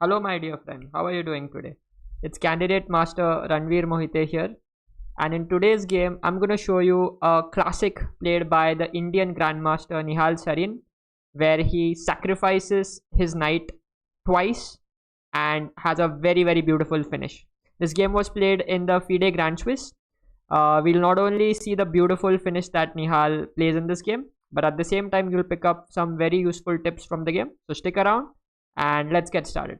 Hello, my dear friend. How are you doing today? It's candidate master Ranveer Mohite here. And in today's game, I'm going to show you a classic played by the Indian Grandmaster Nihal Sarin, where he sacrifices his knight twice and has a very beautiful finish. This game was played in the FIDE Grand Swiss. We'll not only see the beautiful finish that Nihal plays in this game, but at the same time, you'll pick up some very useful tips from the game. So stick around and let's get started.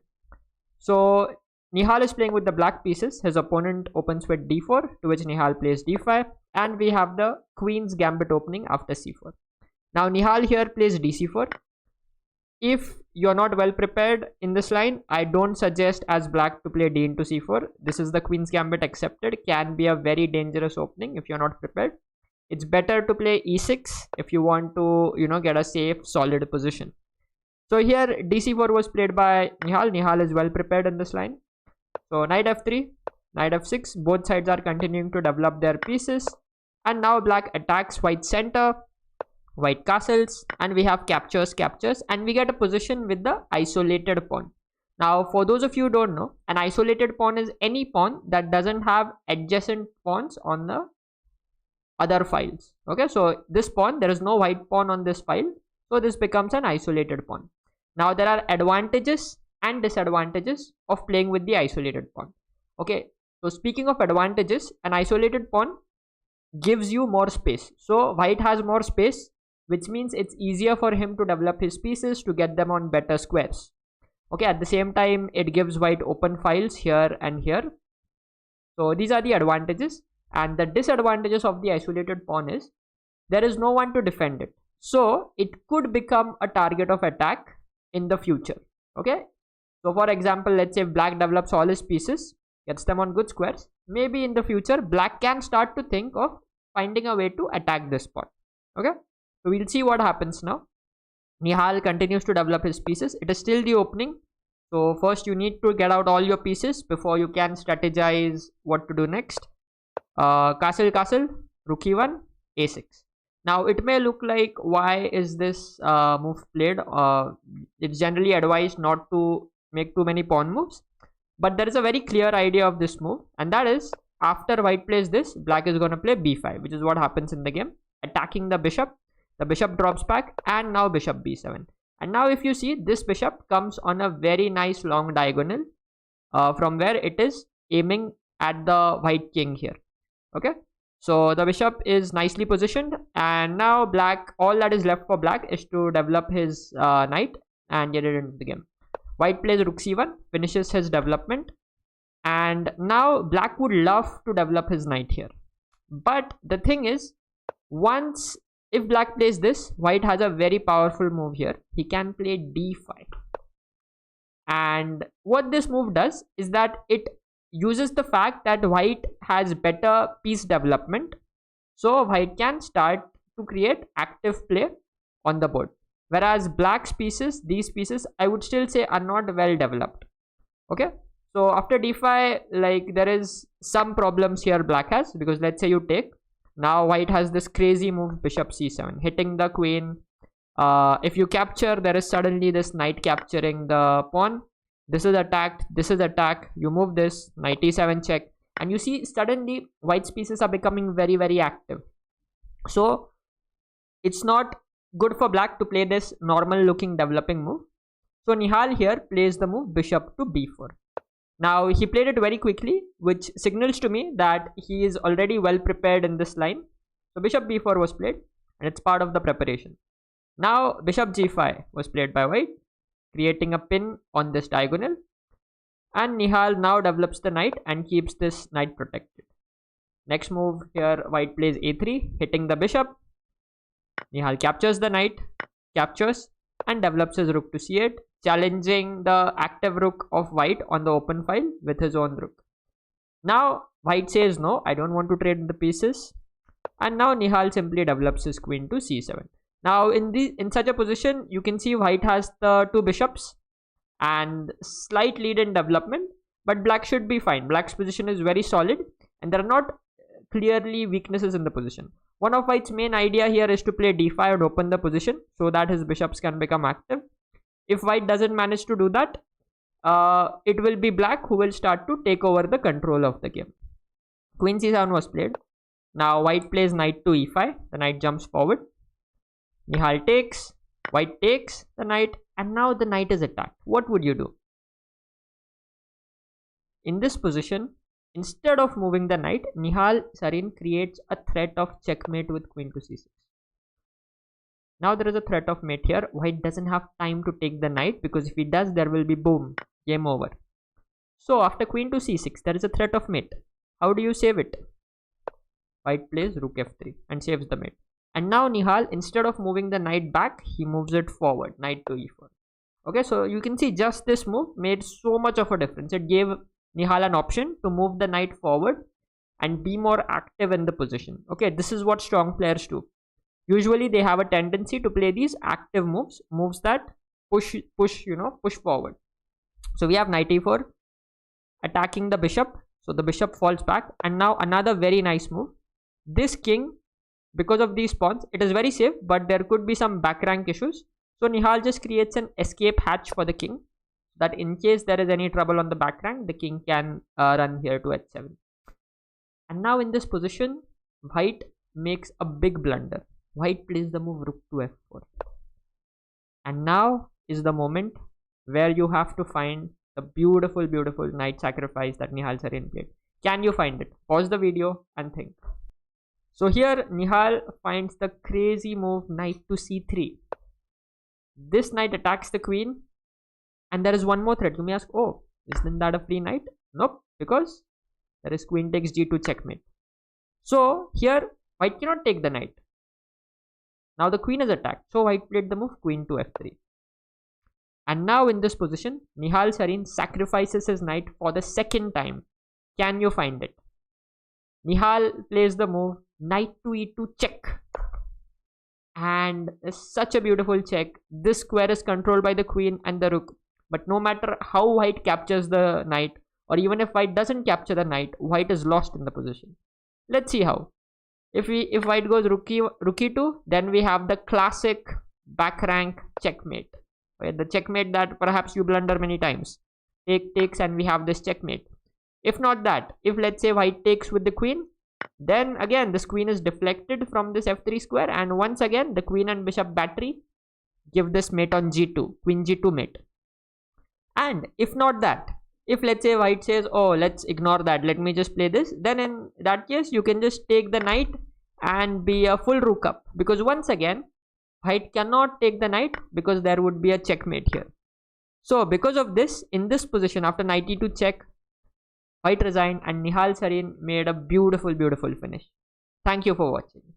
So Nihal is playing with the black pieces. His opponent opens with d4, to which Nihal plays d5, and we have the queen's gambit opening after c4. Now Nihal here plays dc4. If you're not well prepared in this line, I don't suggest as black to play d into c4. This is the queen's gambit accepted. Can be a very dangerous opening if you're not prepared. It's better to play e6 if you want to, get a safe, solid position. So here dc4 was played by Nihal. Nihal is well prepared in this line. So knight f3, knight f6, both sides are continuing to develop their pieces. And now black attacks white center, white castles, and we have captures, and we get a position with the isolated pawn. Now for those of you who don't know, an isolated pawn is any pawn that doesn't have adjacent pawns on the other files. Okay, so this pawn, there is no white pawn on this file, so this becomes an isolated pawn. Now there are advantages and disadvantages of playing with the isolated pawn. Okay, so speaking of advantages, an isolated pawn gives you more space. So white has more space, which means it's easier for him to develop his pieces to get them on better squares. Okay, at the same time, it gives white open files here and here. So these are the advantages, and the disadvantages of the isolated pawn is there is no one to defend it. So it could become a target of attack in the future. Okay, so for example, let's say black develops all his pieces, gets them on good squares. Maybe in the future, black can start to think of finding a way to attack this pawn. Okay, so we'll see what happens now. Nihal continues to develop his pieces. It is still the opening. So first you need to get out all your pieces before you can strategize what to do next. Castle, rook e1, a6. Now it may look like, why is this move played? It's generally advised not to make too many pawn moves, but there is a very clear idea of this move, and that is after white plays this, black is going to play b5, which is what happens in the game, attacking the bishop. The bishop drops back, and now bishop b7. And now if you see, this bishop comes on a very nice long diagonal from where it is aiming at the white king here. Okay, so the bishop is nicely positioned, and now black, all that is left for black is to develop his knight and get it into the game. White plays rook c1, finishes his development, and now black would love to develop his knight here. But the thing is, if black plays this, white has a very powerful move here. He can play d5. And what this move does is that it uses the fact that white has better piece development, so white can start to create active play on the board, whereas black's pieces, these pieces, I would still say are not well developed. Okay, so after d5, like, there is some problems here black has, because let's say you take, now white has this crazy move bishop c7, hitting the queen. If you capture, there is suddenly this knight capturing the pawn. This is attacked, this is attack, you move this, knight e7 check, and you see suddenly white's pieces are becoming very active. So it's not good for black to play this normal looking developing move. So Nihal here plays the move bishop to b4. Now he played it very quickly, which signals to me that he is already well prepared in this line. So bishop b4 was played, and it's part of the preparation. Now bishop g5 was played by white, creating a pin on this diagonal, and Nihal now develops the knight and keeps this knight protected. Next move here, white plays a3, hitting the bishop. Nihal captures the knight, captures, and develops his rook to c8, challenging the active rook of white on the open file with his own rook. Now white says no, I don't want to trade the pieces, and now Nihal simply develops his queen to c7. Now in such a position, you can see white has the two bishops and slight lead in development, but black should be fine. Black's position is very solid, and there are not clearly weaknesses in the position. One of white's main idea here is to play d5 and open the position so that his bishops can become active. If white doesn't manage to do that, it will be black who will start to take over the control of the game. Queen c7 was played. Now white plays knight to e5. The knight jumps forward. Nihal takes. White takes the knight, and now the knight is attacked. What would you do? In this position, instead of moving the knight, Nihal Sarin creates a threat of checkmate with queen to c6. Now there is a threat of mate here. White doesn't have time to take the knight, because if he does, there will be boom, game over. So after queen to c6, there is a threat of mate. How do you save it? White plays rook f3 and saves the mate. And now Nihal, instead of moving the knight back, he moves it forward, knight to e4. Okay, so you can see just this move made so much of a difference. It gave Nihal an option to move the knight forward and be more active in the position. Okay, this is what strong players do. Usually they have a tendency to play these active moves, moves that push forward. So we have knight e4 attacking the bishop. So the bishop falls back, and now another very nice move. This king, because of these pawns, it is very safe, but there could be some back rank issues. So Nihal just creates an escape hatch for the king, that in case there is any trouble on the back rank, the king can run here to h7. And now in this position, white makes a big blunder. White plays the move rook to f4. And now is the moment where you have to find the beautiful, beautiful knight sacrifice that Nihal Sarin played. Can you find it? Pause the video and think. So here Nihal finds the crazy move knight to c3. This knight attacks the queen, and there is one more threat. You may ask, oh, isn't that a free knight? Nope, because there is queen takes g2 checkmate. So here white cannot take the knight. Now the queen is attacked. So white played the move queen to f3. And now in this position, Nihal Sarin sacrifices his knight for the second time. Can you find it? Nihal plays the move knight to e2 check. And it's such a beautiful check. This square is controlled by the queen and the rook. But no matter how white captures the knight, or even if white doesn't capture the knight, white is lost in the position. Let's see how. If white goes rook e2, then we have the classic back rank checkmate. The checkmate that perhaps you blunder many times. Takes, and we have this checkmate. If not that, if let's say white takes with the queen, then again this queen is deflected from this f3 square, and once again the queen and bishop battery give this mate on g2, queen g2 mate. And if not that, if let's say white says, oh, let's ignore that, let me just play this, then in that case you can just take the knight and be a full rook up, because once again white cannot take the knight because there would be a checkmate here. So because of this, in this position after knight e2 check, white resigned and Nihal Sarin made a beautiful, beautiful finish. Thank you for watching.